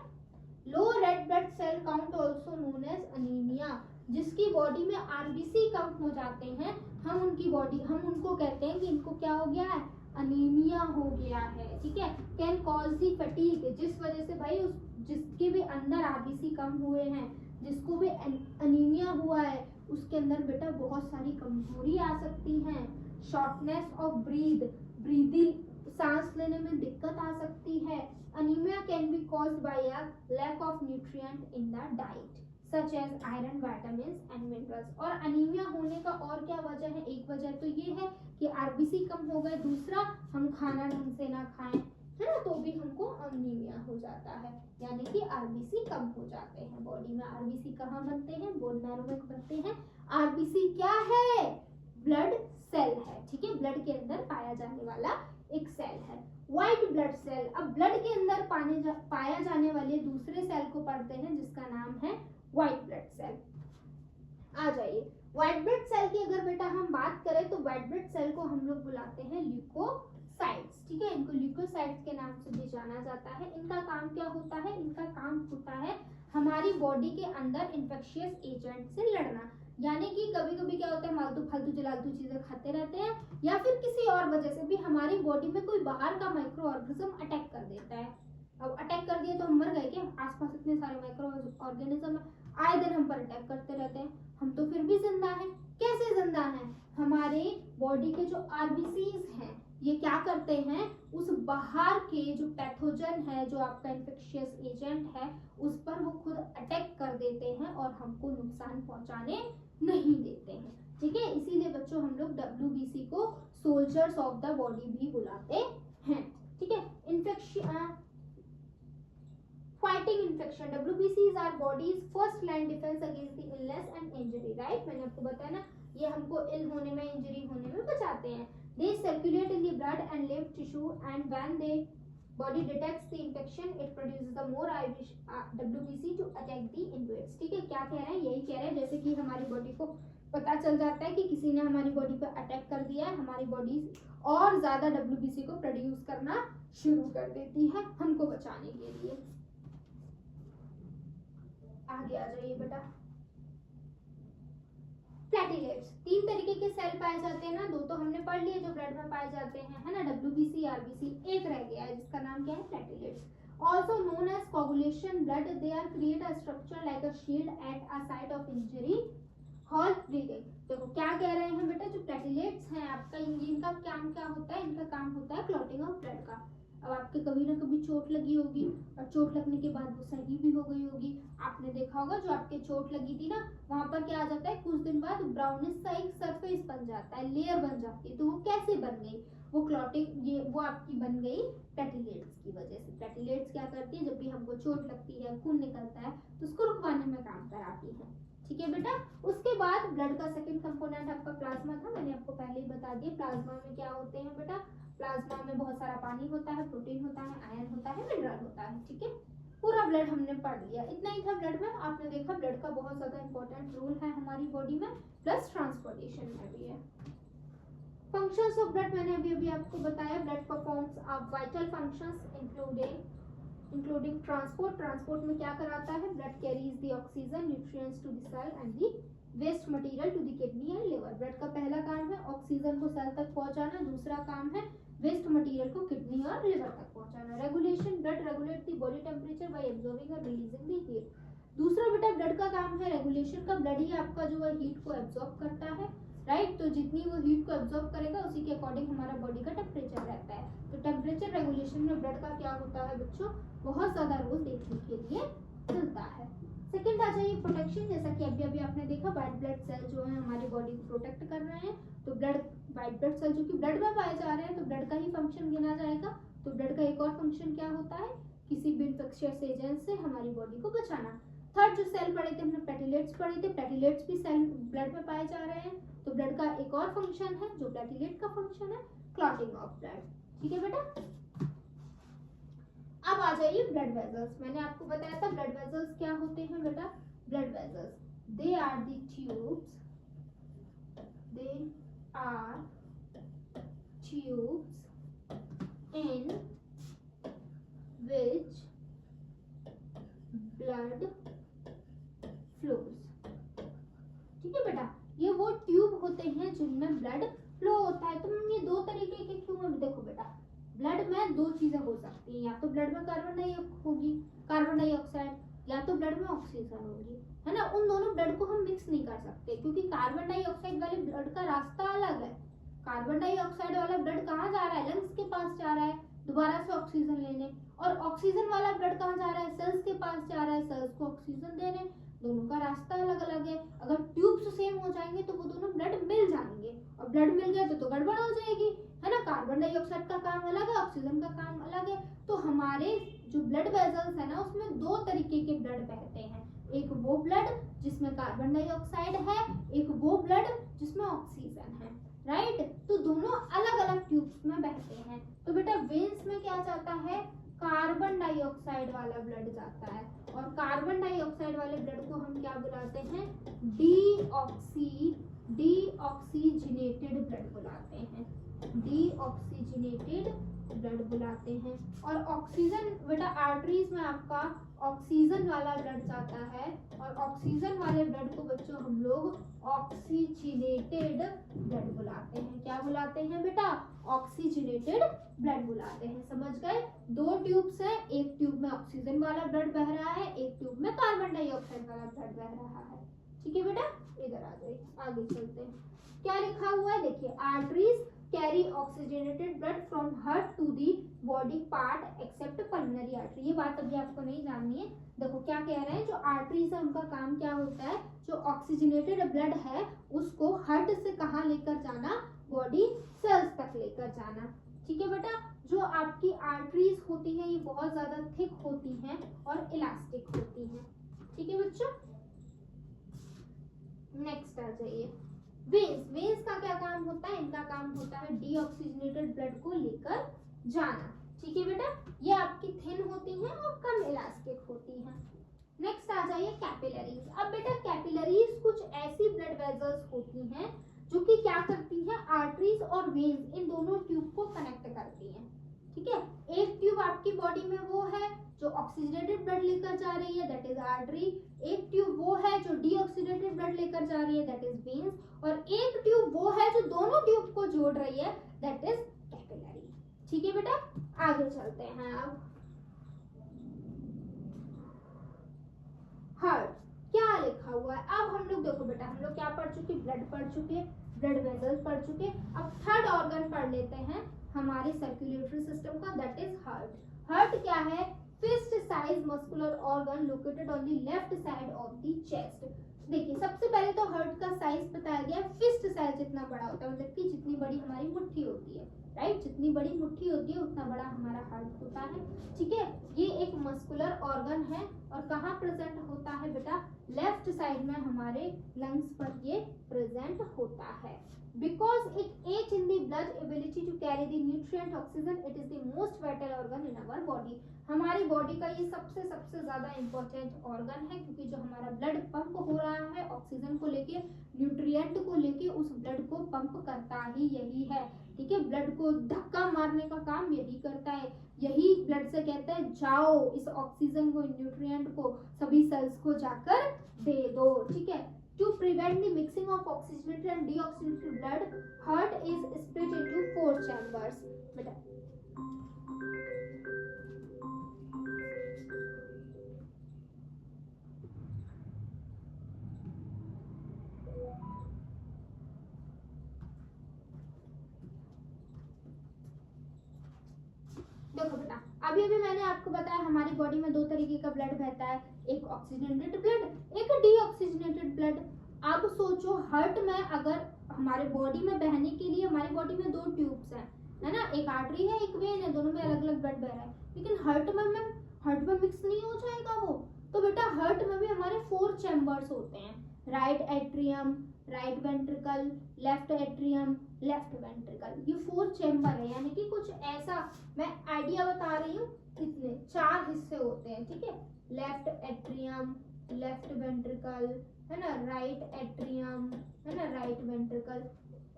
Low red blood cell count also known as anaemia. जिसकी बॉडी में आरबीसी कम हो जाते हैं, हम उनको कहते हैं कि इनको क्या हो गया है? अनीमिया हो गया है। ठीक है, कैन कॉज दी फटीग, जिस वजह से भाई जिसके भी अंदर आरबीसी कम हुए हैं, जिसको भी अनीमिया हुआ है, उसके अंदर बेटा बहुत सारी कमजोरी आ सकती है। शॉर्टनेस ऑफ ब्रीदिंग, सांस लेने में दिक्कत आ सकती है। Anaemia can be caused by a lack of nutrient in the diet such as iron, vitamins and minerals. और अनीमिया होने का और क्या वजह है? एक वजह तो ये है कि आरबीसी कम हो गए, दूसरा हम खाना ढंग से ना खाएं, है ना, तो भी हमको अनीमिया हो जाता है, यानी कि आरबीसी कम हो जाते हैं बॉडी में। आरबीसी कहाँ बनते हैं? बोन मैरो में बनते हैं। आरबीसी क्या है? ब्लड सेल है। ठीक है, ब्लड के अंदर पाया जाने वाला एक सेल है। व्हाइट ब्लड सेल, अब ब्लड के अंदर पाया जाने वाले दूसरे सेल को पढ़ते हैं, जिसका नाम है व्हाइट ब्लड सेल। आ जाइए, व्हाइट ब्लड सेल की अगर बेटा हम बात करें, तो व्हाइट ब्लड सेल को हम लोग बुलाते हैं ल्यूकोसाइट्स। ठीक है, इनको ल्यूकोसाइट्स के नाम से भी जाना जाता है। इनका काम क्या होता है? इनका काम होता है हमारी बॉडी के अंदर इन्फेक्शियस एजेंट से लड़ना। यानी कि कभी कभी क्या होता है, मालतू फालतू जलालतू चीजें खाते रहते हैं, या फिर किसी और वजह से भी हमारी बॉडी में कोई बाहर का माइक्रो ऑर्गेनिज्म अटैक कर देता है। अब अटैक कर दिया तो हम मर गए क्या? आसपास इतने सारे माइक्रो ऑर्गेनिज्म आए दिन हम पर अटैक करते रहते हैं, हम तो फिर भी जिंदा हैं। कैसे जिंदा हैं? हमारे बॉडी के जो आरबीसीज हैं, ये क्या करते हैं? उस बाहर के जो पैथोजन है, जो आपका इन्फेक्शियस एजेंट है, उस पर वो खुद अटैक कर देते हैं और हमको नुकसान पहुंचाने नहीं देते हैं। ठीक है, इसीलिए बच्चों हम लोग WBC को सोल्जर्स ऑफ द बॉडी भी बुलाते हैं। ठीक है, fighting infection, WBCs are body's first line defense against the illness and injury, right? मैंने आपको बताया ना, ये हमको इल होने में, इंजरी होने में बचाते हैं। They circulate in the blood and lymph tissue, and when the body detects the infection, it produces the more WBC to attack the invaders। ठीक है, क्या कह रहे हैं? यही कह रहे हैं, जैसे कि हमारी बॉडी को पता चल जाता है कि किसी ने हमारी बॉडी पर अटैक कर दिया है, हमारी बॉडी और ज्यादा WBC को प्रोड्यूस करना शुरू कर देती है हमको बचाने के लिए। आगे आ जाइए बेटा। प्लेटलेट्स, 3 तरीके के सेल पाए जाते हैं ना, 2 तो हमने पढ़ लिए जो ब्लड में पाए जाते हैं, है ना, WBC, RBC, एक रह गया है जिसका नाम क्या है? Platelets. Also known as coagulation blood, they are create a structure like a shield at a site of injury, halt breathing. देखो क्या कह रहे हैं बेटा, जो प्लेटलेट्स हैं आपका, इनका काम क्या होता है? इनका काम होता है क्लॉटिंग ऑफ ब्लड का। अब आपके कभी ना कभी चोट लगी होगी, और चोट लगने के बाद वो सही भी हो गई होगी। आपने देखा होगा जो आपके चोट लगी थी ना, वहां पर क्या आ जाता है? कुछ दिन बाद ब्राउनिश सा एक सरफेस बन जाता है, लेयर बन जाती है। तो वो कैसे बन गई? वो क्लॉटिंग, ये वो आपकी बन गई प्लेटलेट्स की वजह से। प्लेटलेट्स क्या करती है? जब भी हमको चोट लगती है, खून निकलता है, तो उसको रुकवाने में काम कराती है। ठीक है बेटा। उसके बाद ब्लड का सेकंड कंपोनेंट आपका प्लाज्मा था, मैंने आपको पहले ही बता दिया। प्लाज्मा में क्या होते हैं बेटा, प्लाज्मा में बहुत सारा पानी होता है, प्रोटीन होता है, आयरन होता है, मिनरल होता है, ठीक है। पूरा ब्लड हमने पढ़ लिया, इतना ही था ब्लड में। आपने देखा ब्लड का बहुत ज्यादा इंपॉर्टेंट रोल है हमारी बॉडी में, प्लस ट्रांसपोर्टेशन में भी है। फंक्शंस ऑफ ब्लड मैंने अभी अभी आपको बताया। Blood performs vital functions including transport में क्या कराता है, blood carries the oxygen nutrients to the cell and the waste material to the kidney and liver. Blood का पहला काम है ऑक्सीजन को सेल तक पहुंचाना, दूसरा काम है वेस्ट मटेरियल को किडनी और लिवर तक पहुंचाना। Regulation, blood regulate the body temperature by absorbing और रिलीजिंग द हीट। दूसरा बेटा ब्लड का काम है रेगुलेशन का, ब्लड ही आपका जो है हीट को एब्जॉर्ब करता है, राइट। तो जितनी वो हीट को एब्जॉर्ब करेगा उसी के अकॉर्डिंग हमारा बॉडी का टेम्परेचर रहता है। तो टेम्परेचर रेगुलेशन में ब्लड का क्या होता है बच्चों, बहुत ज्यादा रोल देखने के लिए मिलता है। सेकंड आ जाइए प्रोटेक्शन। जैसा कि अभी अभी आपने देखा व्हाइट ब्लड सेल जो है हमारी बॉडी को प्रोटेक्ट कर रहे हैं। तो व्हाइट ब्लड सेल जो कि ब्लड में पाए जा रहे हैं, तो ब्लड का ही फंक्शन गिना जाएगा। तो ब्लड का एक और फंक्शन क्या होता है, किसी भी इंफेक्शियस एजेंट से हमारी बॉडी को बचाना। थर्ड जो सेल पढ़े थे हमने प्लेटलेट्स पढ़े थे, प्लेटलेट्स भी सेल ब्लड में पाए जा रहे हैं। तो ब्लड का एक और फंक्शन है जो प्लेटलेट का फंक्शन है, क्लॉटिंग ऑफ ब्लड, ठीक है बेटा। अब आ जाइए ब्लड वेजल्स। मैंने आपको बताया था ब्लड वेजल्स क्या होते हैं बेटा। Blood vessels they are the tubes in which blood flows, ठीक है बेटा। ये वो ट्यूब होते हैं जिनमें ब्लड फ्लो होता है। तो ये दो तरीके के क्यों है, देखो बेटा ब्लड में दो चीजें हो सकती हैं, या तो ब्लड में कार्बन डाइऑक्साइड, या तो ब्लड में ऑक्सीजन होगी, है ना। उन दोनों ब्लड को हम मिक्स नहीं कर सकते क्योंकि कार्बन डाइऑक्साइड वाले ब्लड का रास्ता अलग है। कार्बन डाइऑक्साइड वाला ब्लड कहाँ जा रहा है, लंग्स के पास जा रहा है दोबारा से ऑक्सीजन लेने, और ऑक्सीजन वाला ब्लड कहाँ जा रहा है, सेल्स के पास जा रहा है सेल्स को ऑक्सीजन देने। दोनों का रास्ता अलग अलग है। अगर ट्यूब्स सेम हो जाएंगे तो वो दोनों ब्लड मिल जाएंगे, और ब्लड मिल गया तो गड़बड़ हो जाएगी, है ना। कार्बन डाइऑक्साइड का काम अलग है, ऑक्सीजन का काम अलग है। तो हमारे जो ब्लड वेजल्स है ना उसमें दो तरीके के ब्लड बहते हैं, एक वो ब्लड जिसमें कार्बन डाइऑक्साइड है, एक वो ब्लड जिसमें ऑक्सीजन है, राइट। तो दोनों अलग अलग ट्यूब्स में बहते हैं। तो बेटा वेन्स में क्या जाता है, कार्बन डाइऑक्साइड वाला ब्लड जाता है, और कार्बन डाइऑक्साइड वाले ब्लड को हम क्या बुलाते हैं, डीऑक्सीजनेटेड ब्लड बुलाते हैं, डीऑक्सीजनेटेड ब्लड बुलाते हैं। और ऑक्सीजन बेटा आर्टरीज में आपका ऑक्सीजन वाला ब्लड जाता है, और ऑक्सीजन वाले ब्लड को बच्चों हम लोग ऑक्सीजनेटेड ब्लड बुलाते हैं। क्या बुलाते हैं बेटा, ऑक्सीजनेटेड ब्लड बुलाते हैं। समझ गए, दो ट्यूब्स हैं, एक ट्यूब में ऑक्सीजन वाला ब्लड बह रहा है, एक ट्यूब में कार्बन डाइऑक्साइड वाला ब्लड बह रहा है, ठीक है बेटा। इधर आ जाइए, आगे चलते हैं। क्या लिखा हुआ है देखिए, arteries carry oxygenated blood from heart to the body part except pulmonary artery. ये बात अभी आपको नहीं जाननी है। देखो क्या कह रहे हैं, जो आर्टरीज है उनका काम क्या होता है, जो ऑक्सीजनेटेड ब्लड है उसको हार्ट से कहाँ लेकर जाना, बॉडी सेल्स तक लेकर जाना, ठीक है बेटा। जो आपकी आर्टरीज होती है ये बहुत ज्यादा थिक होती हैं और इलास्टिक होती हैं, ठीक है बच्चों। नेक्स्ट आ जाइए वेन्स का क्या काम होता है, इनका काम होता है डीऑक्सीजनेटेड ब्लड को लेकर जाना, ठीक है बेटा। ये आपकी थिन होती हैं और कम इलास्टिक होती हैं। नेक्स्ट आ जाइए कैपिलरीज। अब बेटा कैपिलरीज कुछ ऐसी ब्लड वेजल्स होती हैं जो कि क्या करती हैं, आर्टरीज और वेन्स इन दोनों ट्यूब को कनेक्ट करती हैं, ठीक है। एक ट्यूब आपकी बॉडी में वो है जो ऑक्सीजनेटेड ब्लड लेकर जा रही है, दैट इज आर्टरी। एक ट्यूब वो है जो डीऑक्सीजनेटेड ब्लड लेकर जा रही है, दैट इज वेन्स। और एक ट्यूब वो है जो दोनों ट्यूब को जोड़ रही है, दैट इज कैपिलरी, ठीक है बेटा। आगे चलते हैं अब। हार्ट क्या लिखा हुआ है, अब हम लोग देखो बेटा, हम लोग क्या पढ़ चुके, ब्लड पढ़ चुके, ब्लड वेजल्स पढ़ चुके। अब थर्ड ऑर्गन पढ़ लेते हैं हमारे सर्कुलेटरी सिस्टम का, दैट इज हार्ट। हार्ट क्या है, fist size muscular organ located on the left side of the chest. देखिए सबसे पहले तो हार्ट का साइज बताया गया, फिस्ट साइज जितना बड़ा होता है, मतलब कि जितनी बड़ी हमारी मुट्ठी होती है, राइट। जितनी बड़ी मुट्ठी होती है उतना बड़ा हमारा हार्ट होता है, ठीक है। ये एक मस्कुलर ऑर्गन है और कहाँ प्रेजेंट होता है बेटा, लेफ्ट साइड में हमारे लंग्स पर ये प्रेजेंट होता है। Because it aids in the blood ability to carry the nutrient oxygen, it is the most vital organ in our body. हमारी बॉडी का ये सबसे ज्यादा इम्पोर्टेंट ऑर्गन है, क्योंकि जो हमारा ब्लड पंप हो रहा है ऑक्सीजन को लेके, न्यूट्रिएंट को लेके, उस ब्लड को पंप करता ही यही है, ठीक है। ब्लड को धक्का मारने का काम यही करता है, यही ब्लड से कहता है जाओ इस ऑक्सीजन को, न्यूट्रिएंट को सभी सेल्स को जाकर दे दो, ठीक है। To prevent the mixing of oxygenated and deoxygenated blood, heart is split into 4 chambers. बेटा देखो बेटा, अभी अभी मैंने आपको बताया हमारी बॉडी में 2 तरीके का ब्लड बहता है, एक ऑक्सीजनेटेड ब्लड, एक डीऑक्सीजनेटेड ब्लड। अब सोचो हार्ट में अगर हमारे बॉडी में बहने के लिए हमारी बॉडी में 2 ट्यूब्स हैं, है ना, एक आर्टरी है एक वेन है, दोनों में अलग अलग ब्लड बह रहा है, लेकिन हार्ट में मिक्स नहीं हो जाएगा वो। तो बेटा हार्ट में भी हमारे 4 चैम्बर्स होते हैं, right atrium, right ventricle, left atrium, left ventricle, ये 4 चैम्बर है। यानी कि कुछ ऐसा मैं आइडिया बता रही हूँ, कितने 4 हिस्से होते हैं, ठीक है। लेफ्ट एट्रियम, लेफ्ट वेंट्रिकल, है ना, राइट एट्रियम, है ना, राइट वेंट्रिकल,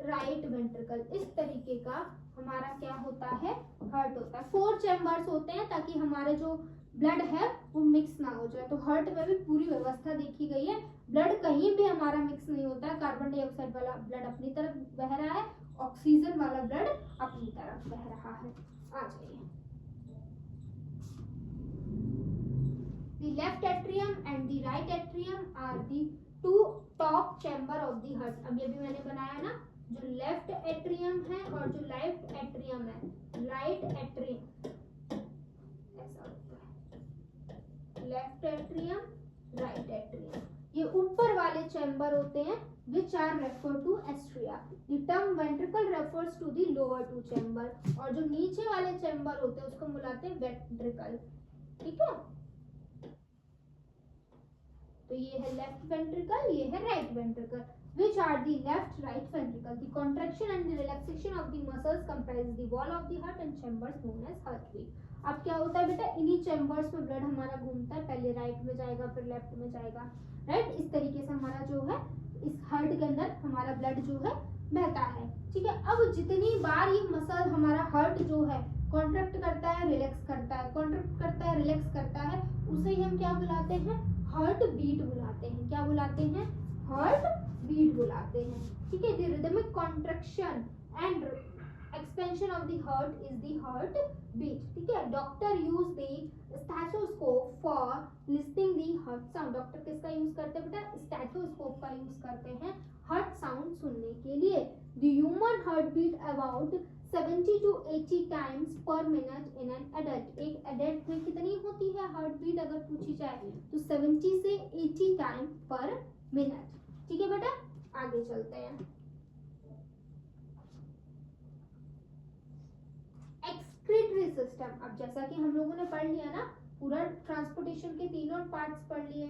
राइट वेंट्रिकल, इस तरीके का हमारा क्या होता है, हार्ट होता है। 4 चैम्बर्स होते हैं ताकि हमारे जो ब्लड है वो मिक्स ना हो जाए। तो हार्ट में भी पूरी व्यवस्था देखी गई है, ब्लड कहीं भी हमारा मिक्स नहीं होता है। कार्बन डाइऑक्साइड वाला ब्लड अपनी तरफ बह रहा है, ऑक्सीजन वाला ब्लड अपनी तरफ बह रहा है। आ जाइए, the left atrium and the right atrium are the 2 top chamber of the heart। अभी मैंने बनाया ना, जो लेफ्ट एट्रियम है और जो लेफ्ट एट्रियम है, राइट एट्रियम, ऐसा होता है, लेफ्ट एट्रियम, राइट एट्रियम, ये ऊपर वाले चैम्बर होते हैं, which are referred to atria। The term ventricle refers to the lower 2 chamber, और जो नीचे वाले चैम्बर होते हैं उसको बुलाते हैं वेंट्रिकल, ठीक है। तो ये है लेफ्ट वेंट्रिकल, ये है right ventricle. Which are the left, right ventricle? The contraction and the relaxation of the muscles comprise the wall of the heart and chambers known as heartbeat। अब क्या होता है बेटा, इन्हीं चैम्बर्स में ब्लड हमारा घूमता है, पहले राइट में जाएगा फिर लेफ्ट में जाएगा, राइट। इस तरीके से हमारा जो है इस हार्ट के अंदर हमारा ब्लड जो है बहता है, ठीक है। अब जितनी बार ये मसल हमारा हार्ट जो है कॉन्ट्रैक्ट करता है, रिलैक्स करता है, कॉन्ट्रैक्ट करता है, रिलैक्स करता है, उसे ही हम क्या बुलाते हैं, हार्ट बीट बुलाते हैं। क्या बुलाते हैं, हार्ट बीट बुलाते हैं, ठीक है। The rhythmic contraction and expansion of the heart is the heart beat, ठीक है। Doctor use the stethoscope for listening the heart sound. Doctor किसका यूज करते हैं बेटा, स्टेथोस्कोप का यूज करते हैं हार्ट साउंड सुनने के लिए। The human heart beat about 70 to 80 times per minute in an adult. एक एडल्ट में कितनी होती है हार्ट बीट अगर पूछी जाए तो 70 से 80 टाइम पर मिनट, ठीक है बेटा। आगे चलते हैं, एक्सक्रीटरी सिस्टम। अब जैसा कि हम लोगों ने पढ़ लिया ना, पूरा ट्रांसपोर्टेशन के तीनों पार्ट्स पढ़ लिए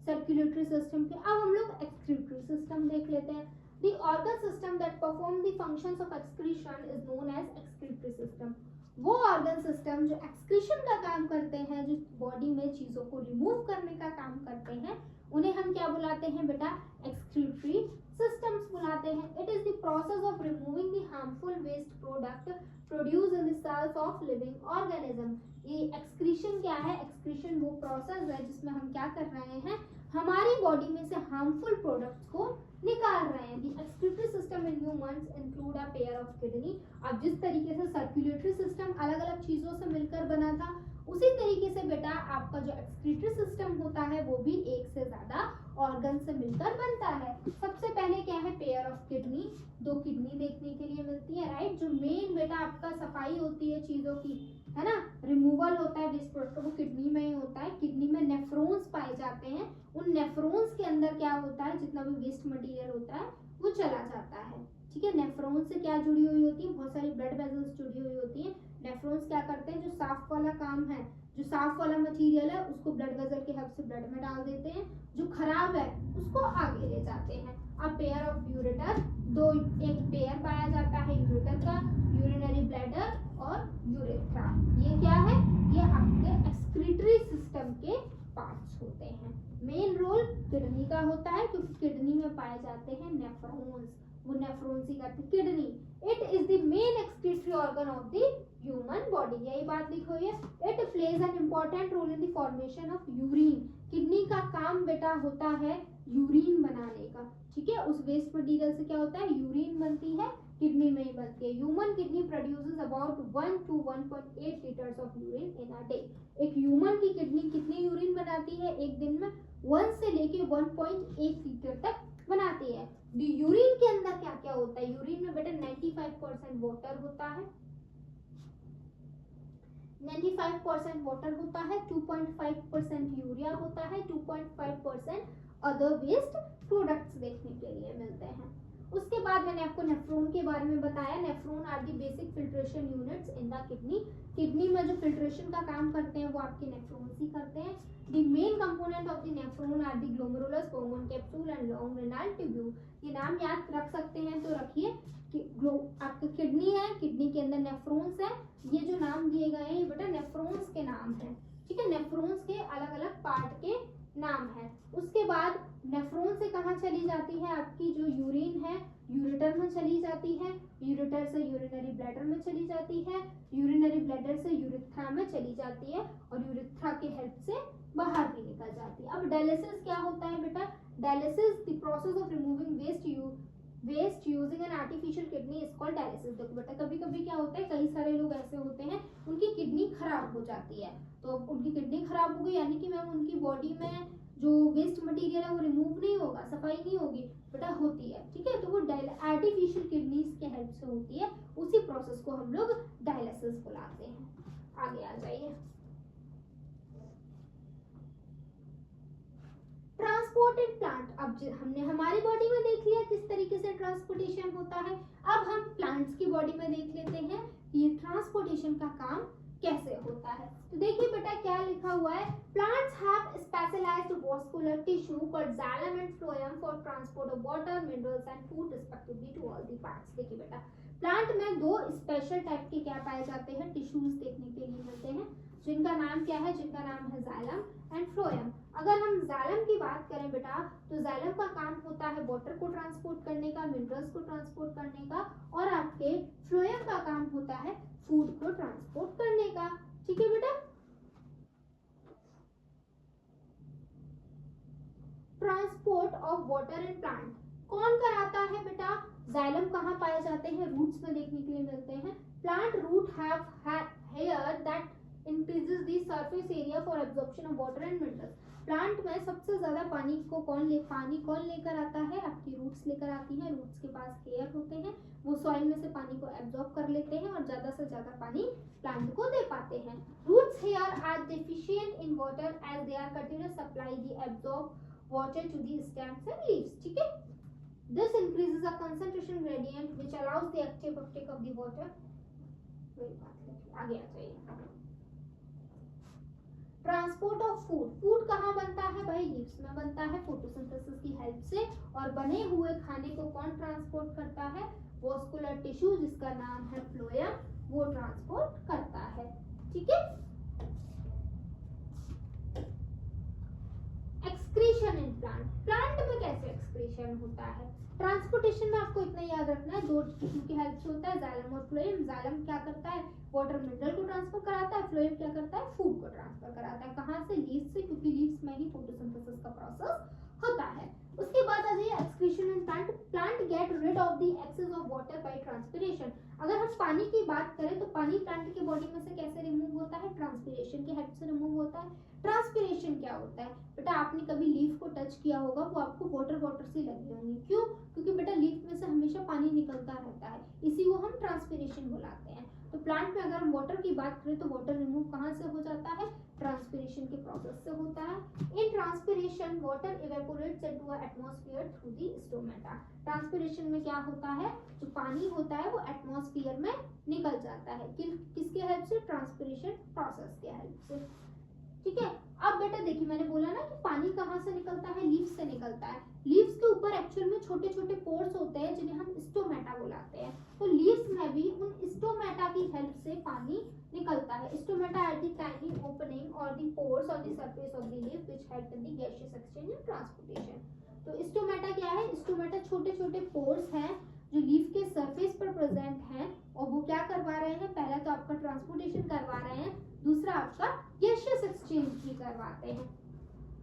सर्कुलेटरी सिस्टम के, अब हम लोग एक्सक्रीटरी सिस्टम देख लेते हैं। The organ system that perform the functions of excretion is known as excretory system। वो organ system जो excretion का काम करते हैं, जो बॉडी में चीजों को रिमूव करने का काम करते हैं, उन्हें हम क्या बुलाते हैं बेटा, excretory systems बुलाते हैं। It is the process of removing the harmful waste product produced in the cells of living organism। ये excretion क्या है, excretion वो प्रोसेस है जिसमें हम क्या कर रहे हैं, हमारी बॉडी में से हार्मफुल प्रोडक्ट्स को निकाल रहे हैं। The excretory system in humans include a pair of kidney। अब जिस तरीके से सर्कुलेटरी सिस्टम अलग अलग चीजों से मिलकर बना था, उसी तरीके से बेटा आपका जो एक्सक्रीटरी सिस्टम होता है वो भी एक से ज्यादा ऑर्गन से मिलकर बनता है। सबसे पहले क्या है, पेयर ऑफ किडनी, 2 किडनी देखने के लिए मिलती है, राइट। जो मेन बेटा आपका सफाई होती है चीजों की, है ना, रिमूवल होता है वेस्ट प्रोडक्ट, वो किडनी में ही होता है। किडनी में नेफ्रॉन्स पाए जाते हैं, उन नेफ्रॉन्स के अंदर क्या होता है, जितना भी वेस्ट मटेरियल होता है वो चला जाता है, ठीक है। नेफ्रॉन से क्या जुड़ी हुई होती है, बहुत सारी ब्लड वेसल्स जुड़ी हुई होती हैं। नेफ्रॉन्स क्या करते हैं, जो साफ वाला काम है, जो साफ वाला मटेरियल है उसको ब्लड वेसल के हेल्प से ब्लड में डाल देते हैं, जो खराब है उसको आगे ले जाते हैं। अ पेयर ऑफ यूरेटर, दो एक पेयर पाया जाता है यूरेटर का, यूरिनरी ब्लैडर और यूरेथ्रा। ये क्या है, ये आपके एक्सक्रीटरी सिस्टम के पार्ट्स होते हैं। मेन रोल किडनी का होता है क्योंकि किडनी में पाए जाते हैं नेफ्रॉन्स, वो नेफ्रॉन्स ही करते हैं kidney. It is the main excretory organ of the human body, यही बात लिखी हुई है। It plays an important role in the formation of urine. Kidney का काम बेटा होता है यूरिन बनाने का, ठीक है। उस वेस्ट मटेरियल से क्या होता है, यूरिन बनती है, किडनी में ही बनती है। Human kidney produces about 1 to 1.8 litres of urine in a day. एक ह्यूमन की किडनी कितनी यूरिन बनाती है एक दिन में, 1 से लेके 1.8 लीटर तक बनाती है। यूरिन के अंदर क्या क्या होता है, यूरिन में बेटा 95% वाटर होता है, 95% वाटर होता है, 2.5% यूरिया होता है, 2.5% अदर वेस्ट प्रोडक्ट्स देखने के लिए मिलते हैं। उसके बाद मैंने आपको नेफ्रॉन के बारे में बताया। Nephron are the basic filtration units in the kidney. Kidney में जो फिल्ट्रेशन का काम करते हैं वो आपके नेफ्रॉन्स ही करते हैं। The main component of the nephron are the glomerulus, common capsule and long renal tubule. ये नाम याद रख सकते हैं तो रखिए कि आपकी किडनी है, किडनी के अंदर नेफ्रॉन्स है। ये जो नाम दिए गए हैं ये बेटा नेफ्रॉन्स के नाम है, ठीक है। नेफ्रॉन्स के अलग अलग पार्ट के नाम है। उसके बाद नेफ्रॉन से कहाँ चली जाती है, आपकी जो यूरिन है यूरेटर में चली जाती है, यूरेटर से यूरिनरी ब्लैडर में चली जाती है, यूरिनरी ब्लैडर से यूरेथ्रा में चली जाती है और यूरेथ्रा के हेल्प से बाहर भी निकल जाती है। अब डायलिसिस क्या होता है बेटा, dialysis the process of removing waste using an artificial kidney is called dialysis. देखो बेटा कभी कभी क्या होता है, कई सारे लोग ऐसे होते हैं उनकी किडनी खराब हो जाती है, तो उनकी किडनी खराब हो गई यानी कि मैम उनकी बॉडी में जो वेस्ट मटेरियल है वो रिमूव नहीं होगा, सफाई नहीं होगी बेटा, होती है, ठीक है। तो वो आर्टिफिशियल किडनीज के हेल्प से होती है, उसी प्रोसेस को हम लोग डायलिसिस बुलाते हैं। आगे आ जाइए। ट्रांसपोर्टेड प्लांट, अब हमने हमारी बॉडी में देख लिया किस तरीके से ट्रांसपोर्टेशन होता है। अब हम प्लांट्स की बॉडी में देख लेते हैं कि ये ट्रांसपोर्टेशन का काम कैसे होता है। तो देखिए बेटा क्या लिखा हुआ है, plants have specialised vascular tissue called xylem and phloem for transport of water, minerals and food respectively to all the parts. देखिए बेटा प्लांट में दो स्पेशल टाइप के क्या पाए जाते हैं, टिश्यूज देखने के लिए मिलते हैं, जिनका नाम क्या है, जिनका नाम है जाइलम एंड फ्लोएम। अगर हम जाइलम की बात करें बेटा तो जाइलम का काम होता है वाटर को ट्रांसपोर्ट करने का, मिनरल्स को ट्रांसपोर्ट करने का, और आपके फ्लोएम का काम होता है फूड को ट्रांसपोर्ट करने का, ठीक है बेटा। Transport of water in plant कौन कराता है बेटा, जाइलम कहाँ पाए जाते हैं, रूट्स में देखने के लिए मिलते हैं। Plant root have hair that increases the surface area for absorption of water and minerals। Plant में सबसे ज्यादा पानी कौन लेकर आता है, आपकी रूट्स लेकर आती हैं। रूट्स के पास हेयर होते हैं, वो सॉइल में से पानी को एब्जॉर्ब कर लेते हैं और ज्यादा से ज्यादा पानी प्लांट को दे पाते हैं। Roots hair are deficient in water as they are continuous supply the absorb water to the stems and leaves, ठीक है। This increases the concentration gradient which allows the active uptake of the water। आगे आ जाइए। Transport of food, food कहाँ बनता है भाई, leaves में बनता है फोटोसिंथेसिस की हेल्प से, और बने हुए खाने को कौन ट्रांसपोर्ट करता है, वास्कुलर टिश्यू जिसका नाम है फ्लोएम, वो ट्रांसपोर्ट करता है, ठीक है। एक्सक्रीशन इन प्लांट, प्लांट में कैसे एक्सक्रीशन होता है, ट्रांसपोर्टेशन में आपको इतना याद रखना है, दो टिश्यू की हेल्प से होता है, जाइलम और फ्लोएम। जाइलम क्या करता है, वाटर मिनरल को ट्रांसफर कराता है, फ्लोएम क्या करता है, फूड को ट्रांसफर कराता है। कहाँ से, लीव्स से, क्योंकि लीव्स में ही फोटोसिंथेसिस का प्रोसेस होता है। उसके बाद आ जाइए excretion in plant. Plant get rid of the excess of water by transpiration. अगर हम पानी की बात करें तो पानी प्लांट की बॉडी में से कैसे रिमूव होता है, ट्रांसपिरेशन की हेल्प से रिमूव होता है। ट्रांसपिरेशन क्या होता है बेटा, आपने कभी लीफ को टच किया होगा, वो आपको वाटर सी लगी होंगी, क्यों, क्योंकि बेटा लीफ में से हमेशा पानी निकलता रहता है, इसी को हम ट्रांसपिरेशन बुलाते हैं। तो प्लांट में अगर हम वाटर की बात करें तो वाटर रिमूव कहाँ से हो जाता है, ट्रांसपिरेशन ट्रांसपिरेशन के प्रोसेस से होता है। In transpiration water evaporates into atmosphere through the stomata. Transpiration में क्या होता है, जो पानी होता है वो एटमॉस्फेयर में निकल जाता है। किसके हेल्प से, ट्रांसपिरेशन प्रोसेस के हेल्प से। ठीक है, अब बेटा देखिए मैंने बोला ना कि पानी कहाँ से निकलता है, लीव्स से निकलता है। लीव्स के ऊपर एक्चुअल में छोटे छोटे पोर्स होते हैं जिन्हें हम स्टोमेटा बुलाते हैं। तो लीव्स में भी उन स्टोमेटा की हेल्प से पानी निकलता है। Stomata at the tiny opening और the pores on the surface of the leaf which help in the gaseous exchange and transportation. तो स्टोमेटा क्या है, स्टोमेटा छोटे छोटे पोर्स हैं जो लीफ के सरफेस पर प्रेजेंट हैं और वो क्या करवा रहे हैं, पहला तो आपका ट्रांसपोर्टेशन करवा रहे हैं, दूसरा आपका गैसियस एक्सचेंज भी करवाते हैं।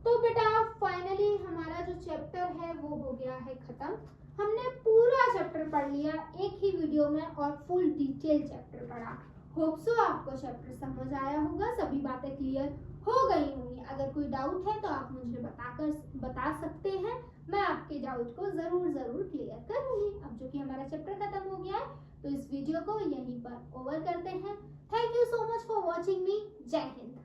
तो बेटा फाइनली हमारा जो चैप्टर है वो हो गया है खत्म। हमने पूरा चैप्टर पढ़ लिया एक ही वीडियो में और फुल डिटेल चैप्टर पढ़ा। होप सो आपको चैप्टर समझ आया होगा, सभी बातें क्लियर हो गई होंगी। अगर कोई डाउट है तो आप मुझे बता सकते हैं, मैं आपके डाउट को जरूर क्लियर करूंगी। अब जो कि हमारा चैप्टर खत्म हो गया है तो इस वीडियो को यहीं पर ओवर करते हैं। Thank you so much for watching मी। जय हिंद।